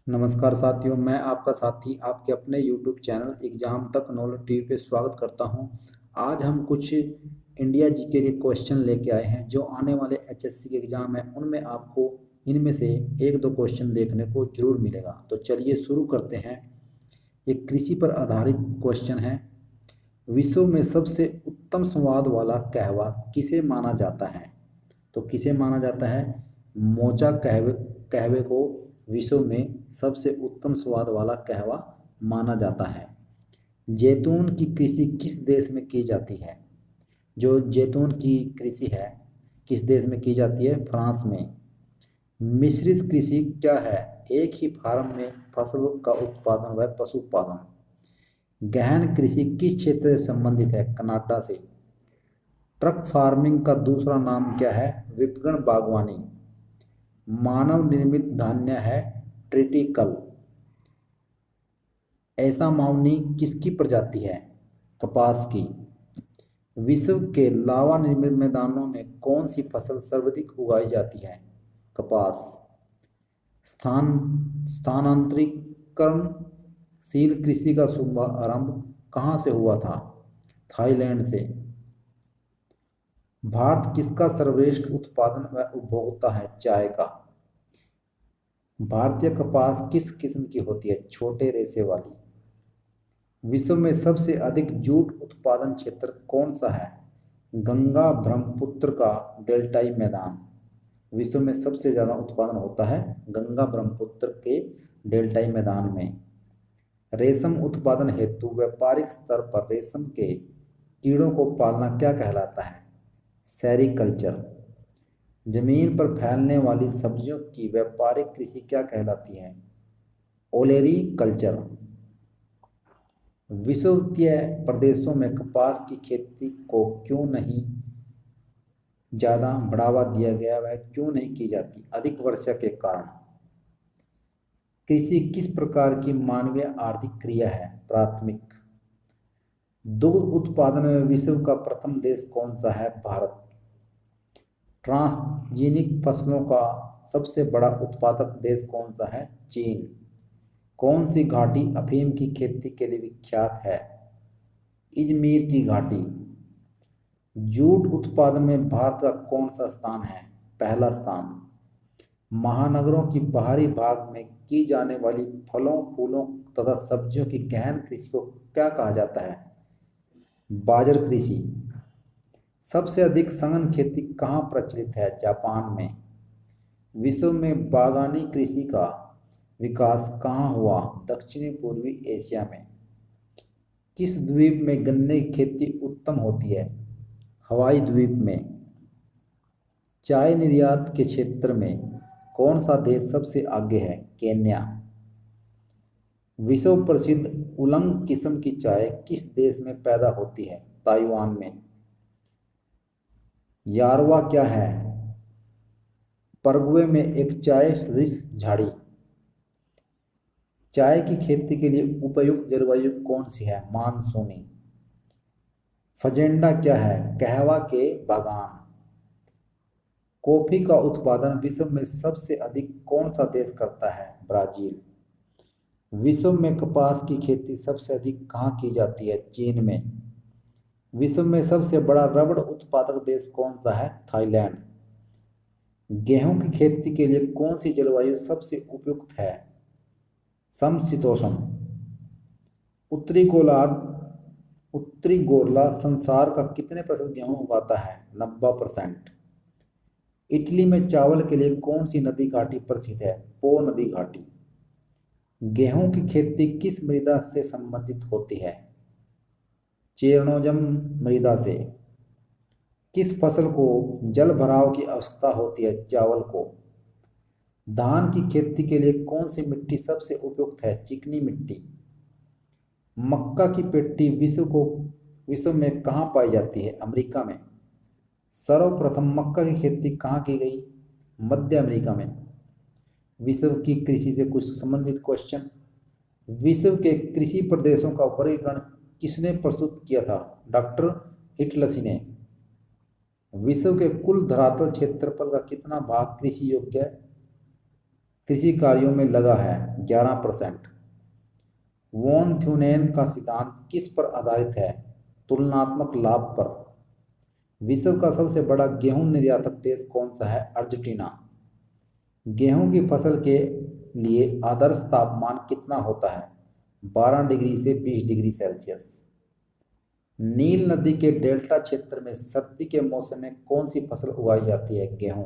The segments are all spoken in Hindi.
नमस्कार साथियों, मैं आपका साथी आपके अपने YouTube चैनल एग्जाम तक नॉलेज टीवी पे स्वागत करता हूं। आज हम कुछ इंडिया जीके के क्वेश्चन लेके आए हैं जो आने वाले एचएससी के एग्जाम है उनमें आपको इनमें से एक दो क्वेश्चन देखने को जरूर मिलेगा। तो चलिए शुरू करते हैं। ये कृषि पर आधारित क्वेश्चन है। विश्व में सबसे उत्तम संवाद वाला कहवा किसे माना जाता है? तो किसे माना जाता है? मोचा कहवे कहवे को विश्व में सबसे उत्तम स्वाद वाला कहवा माना जाता है। जैतून की कृषि किस देश में की जाती है? जो जैतून की कृषि है किस देश में की जाती है? फ्रांस में। मिश्रित कृषि क्या है? एक ही फार्म में फसल का उत्पादन व पशुपालन। गहन कृषि किस क्षेत्र से संबंधित है? कनाडा से। ट्रक फार्मिंग का दूसरा नाम क्या है? विपणन बागवानी। मानव निर्मित धान्य है ट्रिटिकल। ऐसा मावनी किसकी प्रजाति है? कपास की। विश्व के लावा निर्मित मैदानों में कौन सी फसल सर्वाधिक उगाई जाती है? कपास। स्थानांतरीकरणशील कृषि का शुभारंभ कहाँ से हुआ था? थाईलैंड से। भारत किसका सर्वश्रेष्ठ उत्पादन व उपभोक्ता है? चाय का। भारतीय कपास किस किस्म की होती है? छोटे रेशे वाली। विश्व में सबसे अधिक जूट उत्पादन क्षेत्र कौन सा है? गंगा ब्रह्मपुत्र का डेल्टाई मैदान। विश्व में सबसे ज़्यादा उत्पादन होता है गंगा ब्रह्मपुत्र के डेल्टाई मैदान में। रेशम उत्पादन हेतु व्यापारिक स्तर पर रेशम के कीड़ों को पालना क्या कहलाता है? सेरीकल्चर। जमीन पर फैलने वाली सब्जियों की व्यापारिक कृषि क्या कहलाती है? ओलेरी कल्चर। विषुवतीय प्रदेशों में कपास की खेती को क्यों नहीं ज़्यादा बढ़ावा दिया गया? वह क्यों नहीं की जाती? अधिक वर्षा के कारण। कृषि किस प्रकार की मानवीय आर्थिक क्रिया है? प्राथमिक। दुग्ध उत्पादन में विश्व का प्रथम देश कौन सा है? भारत। ट्रांसजेनिक फसलों का सबसे बड़ा उत्पादक देश कौन सा है? चीन। कौन सी घाटी अफीम की खेती के लिए विख्यात है? इजमीर की घाटी। जूट उत्पादन में भारत का कौन सा स्थान है? पहला स्थान। महानगरों की बाहरी भाग में की जाने वाली फलों फूलों तथा सब्जियों की गहन कृषि को क्या कहा जाता है? बाजर कृषि। सबसे अधिक सघन खेती कहाँ प्रचलित है? जापान में। विश्व में बागानी कृषि का विकास कहाँ हुआ? दक्षिणी पूर्वी एशिया में। किस द्वीप में गन्ने की खेती उत्तम होती है? हवाई द्वीप में। चाय निर्यात के क्षेत्र में कौन सा देश सबसे आगे है? केन्या। विश्व प्रसिद्ध उलंग किस्म की चाय किस देश में पैदा होती है? ताइवान में। यारवा क्या है? परग्वे में एक चाय सदृश झाड़ी। चाय की खेती के लिए उपयुक्त जलवायु कौन सी है? मानसूनी। फजेंडा क्या है? कहवा के बागान। कॉफी का उत्पादन विश्व में सबसे अधिक कौन सा देश करता है? ब्राजील। विश्व में कपास की खेती सबसे अधिक कहाँ की जाती है? चीन में। विश्व में सबसे बड़ा रबड़ उत्पादक देश कौन सा है? थाईलैंड। गेहूं की खेती के लिए कौन सी जलवायु सबसे उपयुक्त है? समशीतोष्ण। उत्तरी गोलार्ध उत्तरी गोला संसार का कितने प्रतिशत गेहूं उगाता है? 90%। इटली में चावल के लिए कौन सी नदी घाटी प्रसिद्ध है? पो नदी घाटी। गेहूं की खेती किस मृदा से संबंधित होती है? चेरनोजम मृदा से। किस फसल को जल भराव की आवश्यकता होती है? चावल को। धान की खेती के लिए कौन सी मिट्टी सबसे उपयुक्त है? चिकनी मिट्टी। मक्का की पेटी विश्व में कहाँ पाई जाती है? अमेरिका में। सर्वप्रथम मक्का की खेती कहाँ की गई? मध्य अमेरिका में। विश्व की कृषि से कुछ संबंधित क्वेश्चन। विश्व के कृषि प्रदेशों का वर्गीकरण किसने प्रस्तुत किया था? डॉक्टर हिटलसी ने। विश्व के कुल धरातल क्षेत्रफल का कितना भाग कृषि योग्य है? कृषि कार्यों में लगा है 11%। वॉन थ्यूनेन का सिद्धांत किस पर आधारित है? तुलनात्मक लाभ पर। विश्व का सबसे बड़ा गेहूं निर्यातक देश कौन सा है? अर्जेंटीना। गेहूं की फसल के लिए आदर्श तापमान कितना होता है? 12 डिग्री से 20 डिग्री सेल्सियस। नील नदी के डेल्टा क्षेत्र में सर्दी के मौसम में कौन सी फसल उगाई जाती है? गेहूं।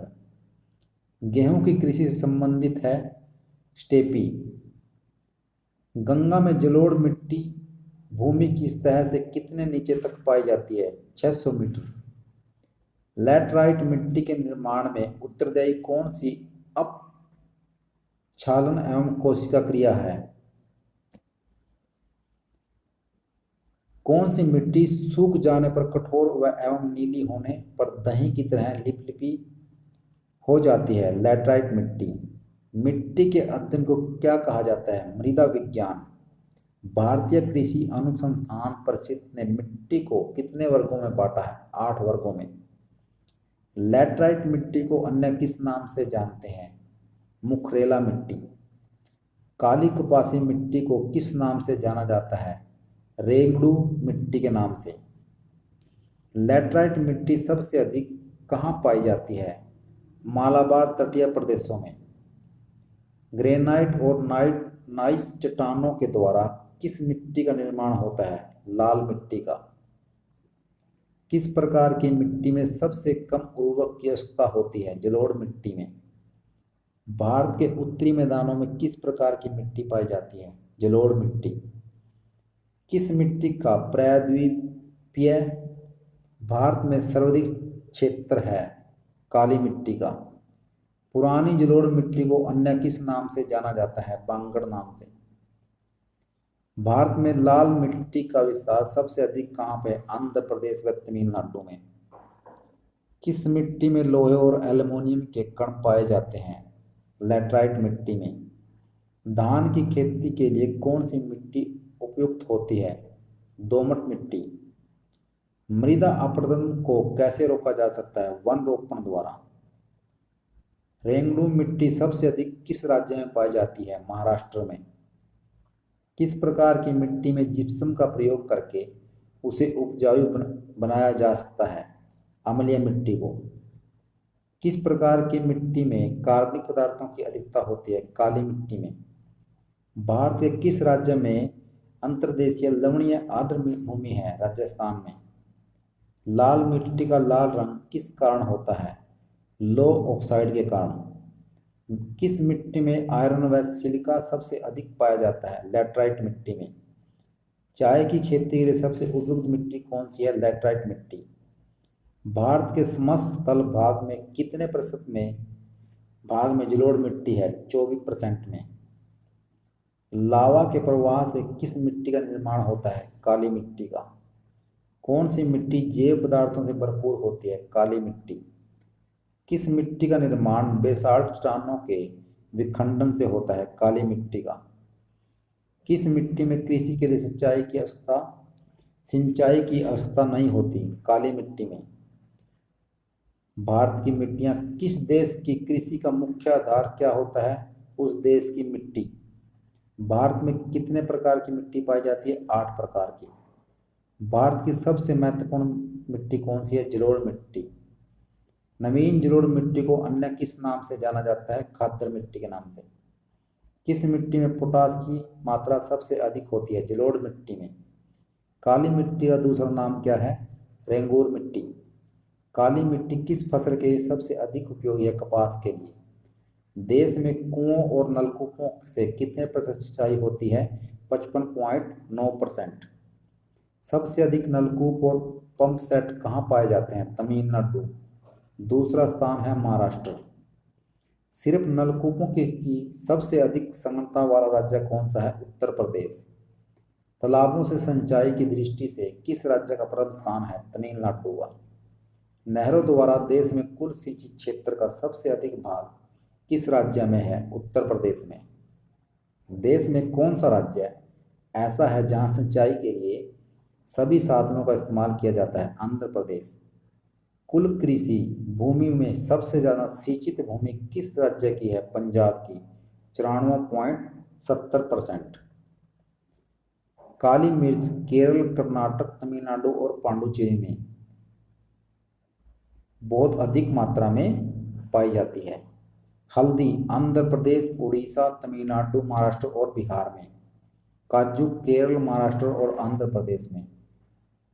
गेहूं की कृषि से संबंधित है स्टेपी। गंगा में जलोढ़ मिट्टी भूमि की सतह से कितने नीचे तक पाई जाती है? 600 मीटर। लैटराइट मिट्टी के निर्माण में उत्तरदायी कौन सी अपक्षालन एवं कोशिका क्रिया है? कौन सी मिट्टी सूख जाने पर कठोर व एवं नीली होने पर दही की तरह लिपलिपी हो जाती है? लैटराइट मिट्टी। मिट्टी के अध्ययन को क्या कहा जाता है? मृदा विज्ञान। भारतीय कृषि अनुसंधान परिषद ने मिट्टी को कितने वर्गों में बांटा है? 8 वर्गों में। लैटराइट मिट्टी को अन्य किस नाम से जानते हैं? मुखरेला मिट्टी। काली कपासी मिट्टी को किस नाम से जाना जाता है? रेगडू मिट्टी के नाम से। लैटराइट मिट्टी सबसे अधिक कहाँ पाई जाती है? मालाबार तटीय प्रदेशों में। ग्रेनाइट और नाइस चट्टानों के द्वारा किस मिट्टी का निर्माण होता है? लाल मिट्टी का। किस प्रकार की मिट्टी में सबसे कम उर्वरक की आवश्यकता होती है? जलोढ़ मिट्टी में। भारत के उत्तरी मैदानों में किस प्रकार की मिट्टी पाई जाती है? जलोढ़ मिट्टी। किस मिट्टी का प्रायद्वीपीय भारत में सर्वाधिक क्षेत्र है? काली मिट्टी का। पुरानी जलोढ़ मिट्टी को अन्य किस नाम से जाना जाता है? बांगड़ नाम से। भारत में लाल मिट्टी का विस्तार सबसे अधिक कहाँ पे है? आंध्र प्रदेश व तमिलनाडु में। किस मिट्टी में लोहे और एल्युमिनियम के कण पाए जाते हैं? लैटराइट मिट्टी में। धान की खेती के लिए कौन सी मिट्टी उपयुक्त होती है? दोमट मिट्टी। मृदा अपरदन को कैसे रोका जा सकता है? वन रोपण द्वारा। रेंगडू मिट्टी सबसे अधिक किस राज्य में पाई जाती है? महाराष्ट्र में। किस प्रकार की मिट्टी में जिप्सम का प्रयोग करके उसे उपजाऊ बनाया जा सकता है? अम्लीय मिट्टी को। किस प्रकार की मिट्टी में कार्बनिक पदार्थों की अधिकता होती है? काली मिट्टी में। भारत के किस राज्य में अंतर्देशीय लवणीय आर्द्र भूमि है? राजस्थान में। लाल मिट्टी का लाल रंग किस कारण होता है? लो ऑक्साइड के कारण। किस मिट्टी में आयरन व सिलिका सबसे अधिक पाया जाता है? लैटराइट मिट्टी में। चाय की खेती के लिए सबसे उपयुक्त मिट्टी कौन सी है? लैटराइट मिट्टी। भारत के समतल भाग में कितने प्रतिशत में भाग में जलोढ़ मिट्टी है? 24% में। लावा के प्रवाह से किस मिट्टी का निर्माण होता है? काली मिट्टी का। कौन सी मिट्टी जैव पदार्थों से भरपूर होती है? काली मिट्टी। किस मिट्टी का निर्माण बेसाल्ट चट्टानों के विखंडन से होता है? काली मिट्टी का। किस मिट्टी में कृषि के लिए सिंचाई की आवश्यकता नहीं होती? काली मिट्टी में। भारत की मिट्टियाँ किस देश की कृषि का मुख्य आधार क्या होता है? उस देश की मिट्टी। भारत में कितने प्रकार की मिट्टी पाई जाती है? 8 प्रकार की। भारत की सबसे महत्वपूर्ण मिट्टी कौन सी है? जलोढ़ मिट्टी। नवीन जलोढ़ मिट्टी को अन्य किस नाम से जाना जाता है? खादर मिट्टी के नाम से। किस मिट्टी में पोटास की मात्रा सबसे अधिक होती है? जलोढ़ मिट्टी में। काली मिट्टी का दूसरा नाम क्या है? रेंगूर मिट्टी। काली मिट्टी किस फसल के लिए सबसे अधिक उपयोगी है? कपास के लिए। देश में कुओं और नलकूपों से कितने प्रतिशत सिंचाई होती है? 55.9%। सबसे अधिक नलकूप और पंप सेट कहाँ पाए जाते हैं? तमिलनाडु। दूसरा स्थान है महाराष्ट्र। सिर्फ नलकूपों की सबसे अधिक संख्या वाला राज्य कौन सा है? उत्तर प्रदेश। तालाबों से सिंचाई की दृष्टि से किस राज्य का प्रथम स्थान है? तमिलनाडु का। नहरों द्वारा देश में कुल सिंचित क्षेत्र का सबसे अधिक भाग किस राज्य में है? उत्तर प्रदेश में। देश में कौन सा राज्य ऐसा है जहां सिंचाई के लिए सभी साधनों का इस्तेमाल किया जाता है? आंध्र प्रदेश। कुल कृषि भूमि में सबसे ज़्यादा सिंचित भूमि किस राज्य की है? पंजाब की। 94.70%। काली मिर्च केरल, कर्नाटक, तमिलनाडु और पांडुचेरी में बहुत अधिक मात्रा में पाई जाती है। हल्दी आंध्र प्रदेश, उड़ीसा, तमिलनाडु, महाराष्ट्र और बिहार में। काजू केरल, महाराष्ट्र और आंध्र प्रदेश में।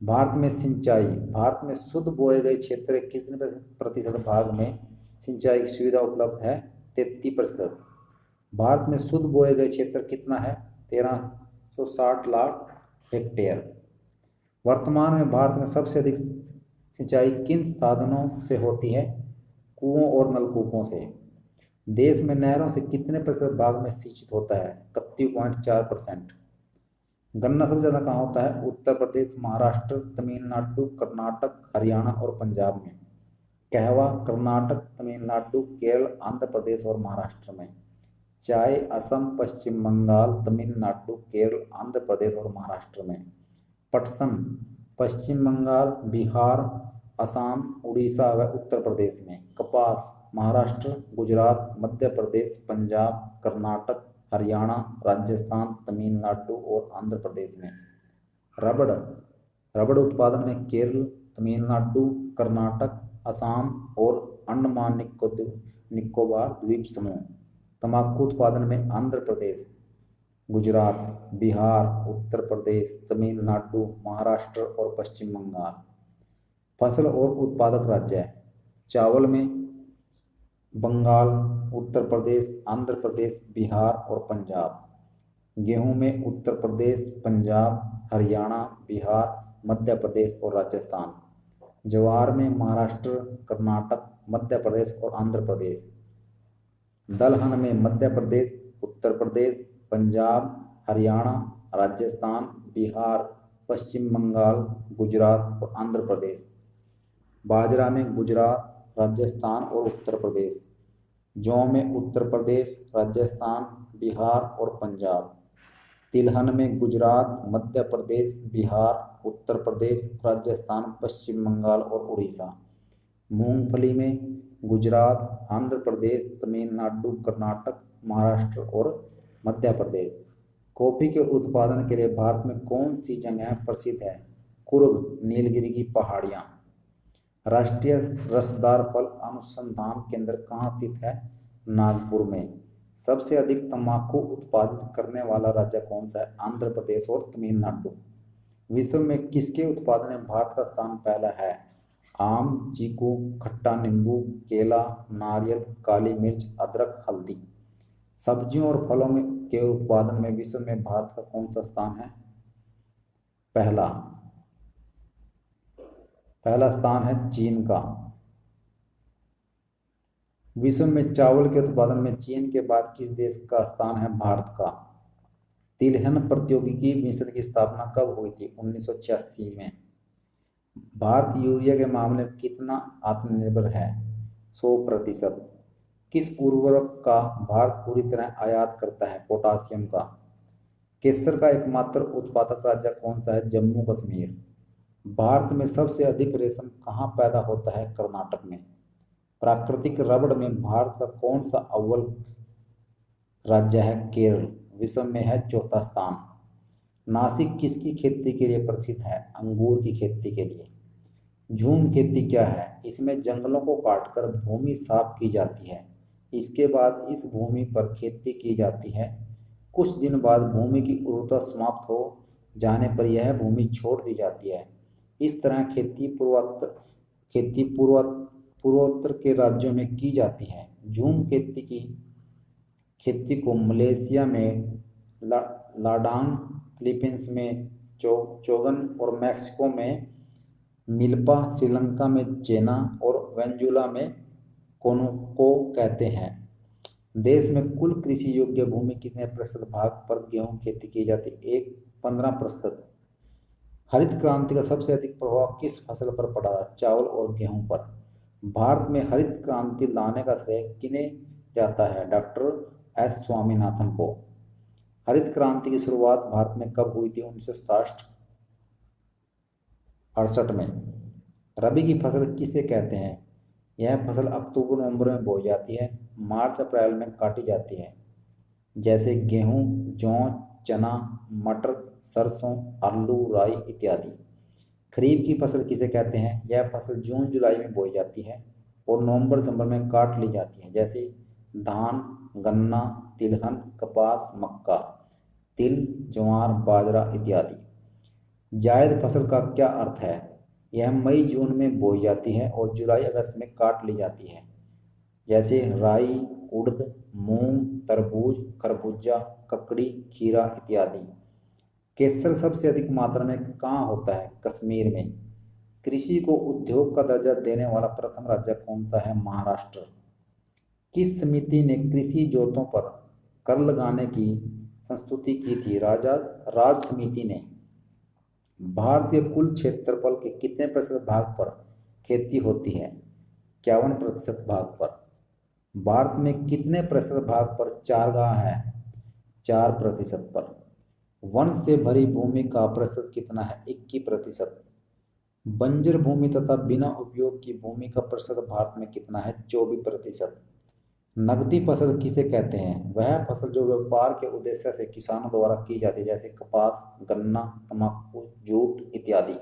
भारत में सिंचाई, भारत में शुद्ध बोए गए क्षेत्र के कितने प्रतिशत भाग में सिंचाई की सुविधा उपलब्ध है? 33%। भारत में शुद्ध बोए गए क्षेत्र कितना है? 1360 लाख हेक्टेयर। वर्तमान में भारत में सबसे अधिक सिंचाई किन साधनों से होती है? कुओं और नलकूपों से। देश में नहरों से कितने प्रतिशत भाग में सिंचित होता है? 31.4%। गन्ना सबसे ज़्यादा कहाँ होता है? उत्तर प्रदेश, महाराष्ट्र, तमिलनाडु, कर्नाटक, हरियाणा और पंजाब में। कहवा कर्नाटक, तमिलनाडु, केरल, आंध्र प्रदेश और महाराष्ट्र में। चाय असम, पश्चिम बंगाल, तमिलनाडु, केरल, आंध्र प्रदेश और महाराष्ट्र में। पटसन पश्चिम बंगाल, बिहार, असम, उड़ीसा व उत्तर प्रदेश में। कपास महाराष्ट्र, गुजरात, मध्य प्रदेश, पंजाब, कर्नाटक, हरियाणा, राजस्थान, तमिलनाडु और आंध्र प्रदेश में। रबड़ उत्पादन में केरल, तमिलनाडु, कर्नाटक, असम और अंडमान निकोबार द्वीप समूह। तंबाकू उत्पादन में आंध्र प्रदेश, गुजरात, बिहार, उत्तर प्रदेश, तमिलनाडु, महाराष्ट्र और पश्चिम बंगाल। फसल और उत्पादक राज्य चावल में बंगाल, उत्तर प्रदेश, आंध्र प्रदेश, बिहार और पंजाब। गेहूं में उत्तर प्रदेश, पंजाब, हरियाणा, बिहार, मध्य प्रदेश और राजस्थान। ज्वार में महाराष्ट्र, कर्नाटक, मध्य प्रदेश और आंध्र प्रदेश। दलहन में मध्य प्रदेश, उत्तर प्रदेश, पंजाब, हरियाणा, राजस्थान, बिहार, पश्चिम बंगाल, गुजरात और आंध्र प्रदेश। बाजरा में गुजरात, राजस्थान और उत्तर प्रदेश। जौ में उत्तर प्रदेश, राजस्थान, बिहार और पंजाब। तिलहन में गुजरात, मध्य प्रदेश, बिहार, उत्तर प्रदेश, राजस्थान, पश्चिम बंगाल और उड़ीसा। मूंगफली में गुजरात, आंध्र प्रदेश, तमिलनाडु, कर्नाटक, महाराष्ट्र और मध्य प्रदेश। कॉफी के उत्पादन के लिए भारत में कौन सी जगह प्रसिद्ध है? कुर्ग, नीलगिरी की पहाड़ियाँ। राष्ट्रीय रसदार फल अनुसंधान केंद्र कहाँ स्थित है? नागपुर में। सबसे अधिक तंबाकू उत्पादित करने वाला राज्य कौन सा है? आंध्र प्रदेश और तमिलनाडु। विश्व में किसके उत्पादन में भारत का स्थान पहला है? आम, चीकू, खट्टा नींबू, केला, नारियल, काली मिर्च, अदरक, हल्दी। सब्जियों और फलों में के उत्पादन में विश्व में भारत का कौन सा स्थान है? पहला स्थान है चीन का। विश्व में चावल के उत्पादन में चीन के बाद किस देश का स्थान है? भारत का। तिलहन प्रौद्योगिकी मिशन की स्थापना कब हुई थी? 1986 में। भारत यूरिया के मामले में कितना आत्मनिर्भर है? 100%। किस उर्वरक का भारत पूरी तरह आयात करता है? पोटासियम का। केसर का एकमात्र उत्पादक राज्य कौन सा है? जम्मू कश्मीर। भारत में सबसे अधिक रेशम कहाँ पैदा होता है? कर्नाटक में। प्राकृतिक रबड़ में भारत का कौन सा अव्वल राज्य है? केरल। विश्व में है चौथा स्थान। नासिक किसकी खेती के लिए प्रसिद्ध है? अंगूर की खेती के लिए। झूम खेती क्या है? इसमें जंगलों को काटकर भूमि साफ की जाती है। इसके बाद इस भूमि पर खेती की जाती है। कुछ दिन बाद भूमि की उर्वरता समाप्त हो जाने पर यह भूमि छोड़ दी जाती है। इस तरह खेती पूर्वोत्तर के राज्यों में की जाती है। झूम खेती को मलेशिया में लाडांग, फिलीपींस में चोगन और मैक्सिको में मिल्पा, श्रीलंका में चेना और वेनेजुएला में कोनोको कहते हैं। देश में कुल कृषि योग्य भूमि कितने प्रतिशत भाग पर गेहूं खेती की जाती है? 15%। हरित क्रांति का सबसे अधिक प्रभाव किस फसल पर पड़ा? चावल और गेहूं पर। भारत में हरित क्रांति लाने का श्रेय किन्हें जाता है? डॉक्टर एस स्वामीनाथन को। हरित क्रांति की शुरुआत भारत में कब हुई थी? 1967 में। रबी की फसल किसे कहते हैं? यह फसल अक्टूबर नवंबर में बोई जाती है, मार्च अप्रैल में काटी जाती है। जैसे गेहूं, जौ, चना, मटर, सरसों, आलू, राई इत्यादि। खरीफ की फसल किसे कहते हैं? यह फसल जून जुलाई में बोई जाती है और नवंबर दिसंबर में काट ली जाती है। जैसे धान, गन्ना, तिलहन, कपास, मक्का, तिल, ज्वार, बाजरा इत्यादि। जायद फसल का क्या अर्थ है? यह मई जून में बोई जाती है और जुलाई अगस्त में काट ली जाती है। जैसे राई, उड़द, मूंग, तरबूज, खरबूजा, ककड़ी, खीरा इत्यादि। केसर सबसे अधिक मात्रा में कहाँ होता है? कश्मीर में। कृषि को उद्योग का दर्जा देने वाला प्रथम राज्य कौन सा है? महाराष्ट्र। किस समिति ने कृषि जोतों पर कर लगाने की संस्तुति की थी? राज समिति ने। भारत के कुल क्षेत्रफल के कितने प्रतिशत भाग पर खेती होती है? 51% भाग पर। भारत में कितने प्रतिशत भाग पर चारागाह है? 4% पर। वन से भरी भूमि का प्रतिशत कितना है? 21%। बंजर भूमि तथा बिना उपयोग की भूमि का प्रतिशत भारत में कितना है? 24%। नकदी फसल किसे कहते हैं? वह फसल जो व्यापार के उद्देश्य से किसानों द्वारा की जाती है, जैसे कपास, गन्ना, तंबाकू, जूट इत्यादि।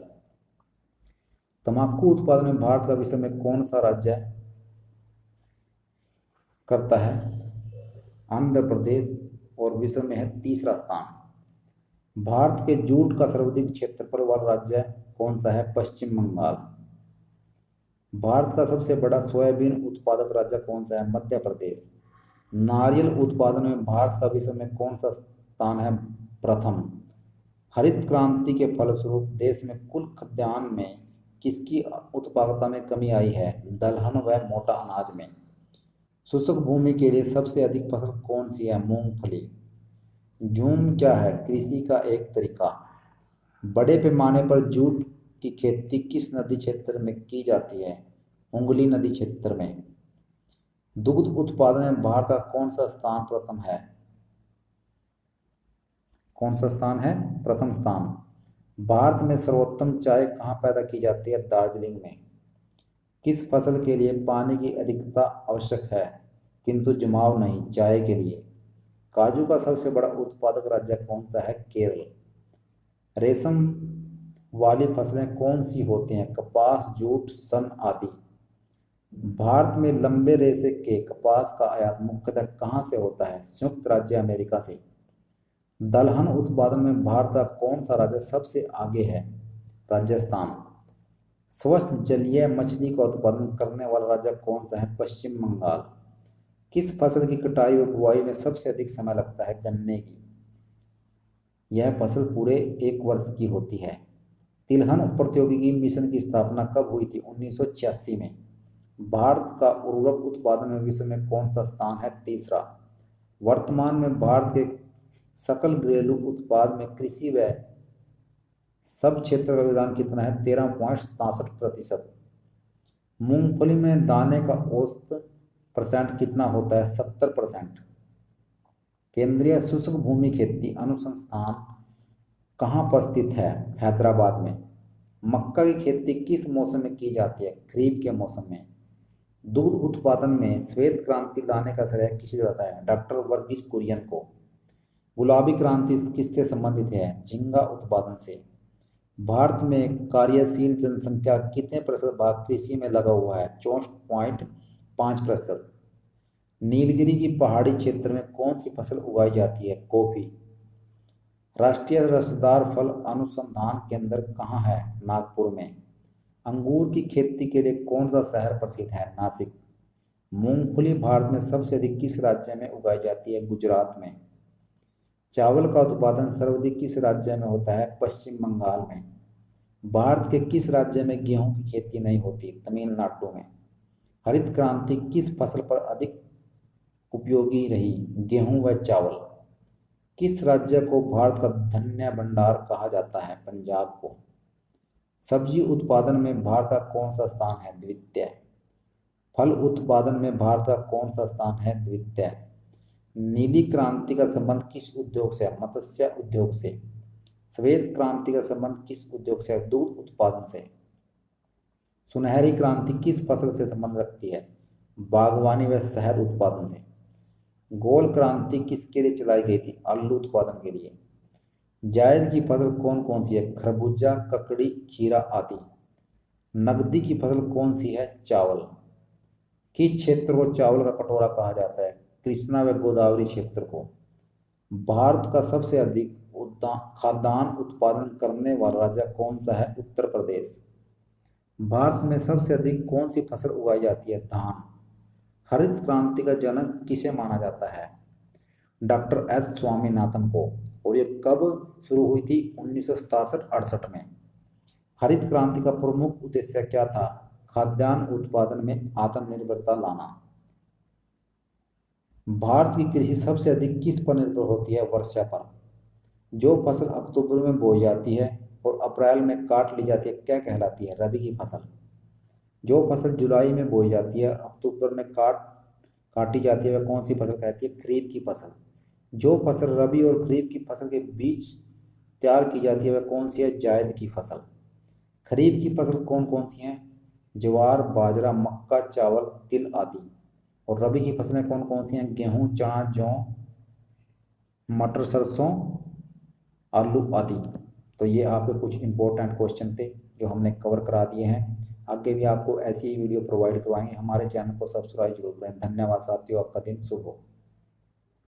तंबाकू उत्पादन में भारत का विश्व में कौन सा राज्य करता है? आंध्र प्रदेश। और विश्व में है तीसरा स्थान। भारत के जूट का सर्वाधिक क्षेत्रफल वाला राज्य कौन सा है? पश्चिम बंगाल। भारत का सबसे बड़ा सोयाबीन उत्पादक राज्य कौन सा है? मध्य प्रदेश। नारियल उत्पादन में भारत का विश्व में कौन सा स्थान है? प्रथम। हरित क्रांति के फलस्वरूप देश में कुल खाद्यान्न में किसकी उत्पादकता में कमी आई है? दलहन व मोटा अनाज में। शुष्क भूमि के लिए सबसे अधिक फसल कौन सी है? मूंगफली। झूम क्या है? कृषि का एक तरीका। बड़े पैमाने पर जूट की खेती किस नदी क्षेत्र में की जाती है? हुगली नदी क्षेत्र में। दुग्ध उत्पादन में भारत का कौन सा स्थान प्रथम है? कौन सा स्थान है? प्रथम स्थान। भारत में सर्वोत्तम चाय कहाँ पैदा की जाती है? दार्जिलिंग में। किस फसल के लिए पानी की अधिकता आवश्यक है किंतु जमाव नहीं? चाय के लिए। काजू का सबसे बड़ा उत्पादक राज्य कौन सा है? केरल। रेशम वाली फसलें कौन सी होती हैं? कपास, जूट, सन आदि। भारत में लंबे रेशे के कपास का आयात मुख्यतः कहाँ से होता है? संयुक्त राज्य अमेरिका से। दलहन उत्पादन में भारत का कौन सा राज्य सबसे आगे है? राजस्थान। स्वच्छ जलीय मछली का उत्पादन करने वाला राज्य कौन सा है? पश्चिम बंगाल। किस फसल की कटाई व बुआई में सबसे अधिक समय लगता है? गन्ने की। यह फसल पूरे 1 वर्ष की होती है। तिलहन प्रौद्योगिकी मिशन की स्थापना कब हुई थी? 1986 में। भारत का उर्वरक उत्पादन में विश्व में कौन सा स्थान है? तीसरा। वर्तमान में भारत के सकल घरेलू उत्पाद में कृषि व सब क्षेत्र का योगदान कितना है? 13.67%। मूंगफली में दाने का औसत परसेंट कितना होता है? 70%। केंद्रीय शुष्क भूमि खेती अनुसंधान कहाँ पर स्थित है? हैदराबाद में। मक्का की खेती किस मौसम में की जाती है? खरीफ के मौसम में। दुग्ध उत्पादन में श्वेत क्रांति लाने का श्रेय किसे जाता है? डॉक्टर वर्गीज कुरियन को। गुलाबी क्रांति किससे संबंधित है? झींगा उत्पादन से। भारत में कार्यशील जनसंख्या कितने प्रतिशत भाग कृषि में लगा हुआ है? 64.5%। नीलगिरी की पहाड़ी क्षेत्र में कौन सी फसल उगाई जाती है? कॉफी। राष्ट्रीय रसदार फल अनुसंधान केंद्र कहाँ है? नागपुर में। अंगूर की खेती के लिए कौन सा शहर प्रसिद्ध है? नासिक। मूंगफली भारत में सबसे अधिक किस राज्य में उगाई जाती है? गुजरात में। चावल का उत्पादन सर्वाधिक किस राज्य में होता है? पश्चिम बंगाल में। भारत के किस राज्य में गेहूं की खेती नहीं होती? तमिलनाडु में। हरित क्रांति किस फसल पर अधिक उपयोगी रही? गेहूं व चावल। किस राज्य को भारत का धन्य भंडार कहा जाता है? पंजाब को। सब्जी उत्पादन में भारत का कौन सा स्थान है? द्वितीय। फल उत्पादन में भारत का कौन सा स्थान है? द्वितीय। नीली क्रांति का संबंध किस उद्योग से है? मत्स्य उद्योग से। श्वेत क्रांति का संबंध किस उद्योग से है? दूध उत्पादन से। सुनहरी क्रांति किस फसल से संबंध रखती है? बागवानी व शहद उत्पादन से। गोल क्रांति किसके लिए चलाई गई थी? आलू उत्पादन के लिए। जायद की फसल कौन कौन सी है? खरबूजा, ककड़ी, खीरा आदि। नकदी की फसल कौन सी है? चावल। किस क्षेत्र को चावल का कटोरा कहा जाता है? कृष्णा व गोदावरी क्षेत्र को। भारत का सबसे अधिक खाद्यान्न उत्पादन करने वाला राज्य कौन सा है? उत्तर प्रदेश। भारत में सबसे अधिक कौन सी फसल उगाई जाती है? धान। हरित क्रांति का जनक किसे माना जाता है? डॉक्टर एस स्वामीनाथन को। और ये कब शुरू हुई थी? 1967-68 में। हरित क्रांति का प्रमुख उद्देश्य क्या था? खाद्यान्न उत्पादन में आत्मनिर्भरता लाना। भारत की कृषि सबसे अधिक किस पर निर्भर होती है? वर्षा पर। जो फसल अक्टूबर में बोई जाती है और अप्रैल में काट ली जाती है क्या कहलाती है? रबी की फसल। जो फसल जुलाई में बोई जाती है अक्टूबर में काटी जाती है वह कौन सी फसल कहती है? खरीफ की फसल। जो फसल रबी और खरीफ की फसल के बीच तैयार की जाती है वह कौन सी है? जायद की फसल। खरीफ की फसल कौन कौन सी हैं? ज्वार, बाजरा, मक्का, चावल, तिल आदि। और रबी की फसलें कौन कौन सी हैं? गेहूं, चना, जौ, मटर, सरसों, आलू आदि। तो ये आपके कुछ इंपॉर्टेंट क्वेश्चन थे जो हमने कवर करा दिए हैं। आगे भी आपको ऐसी ही वीडियो प्रोवाइड करवाएंगे। हमारे चैनल को सब्सक्राइब जरूर करें। धन्यवाद साथियों, आपका दिन शुभ हो।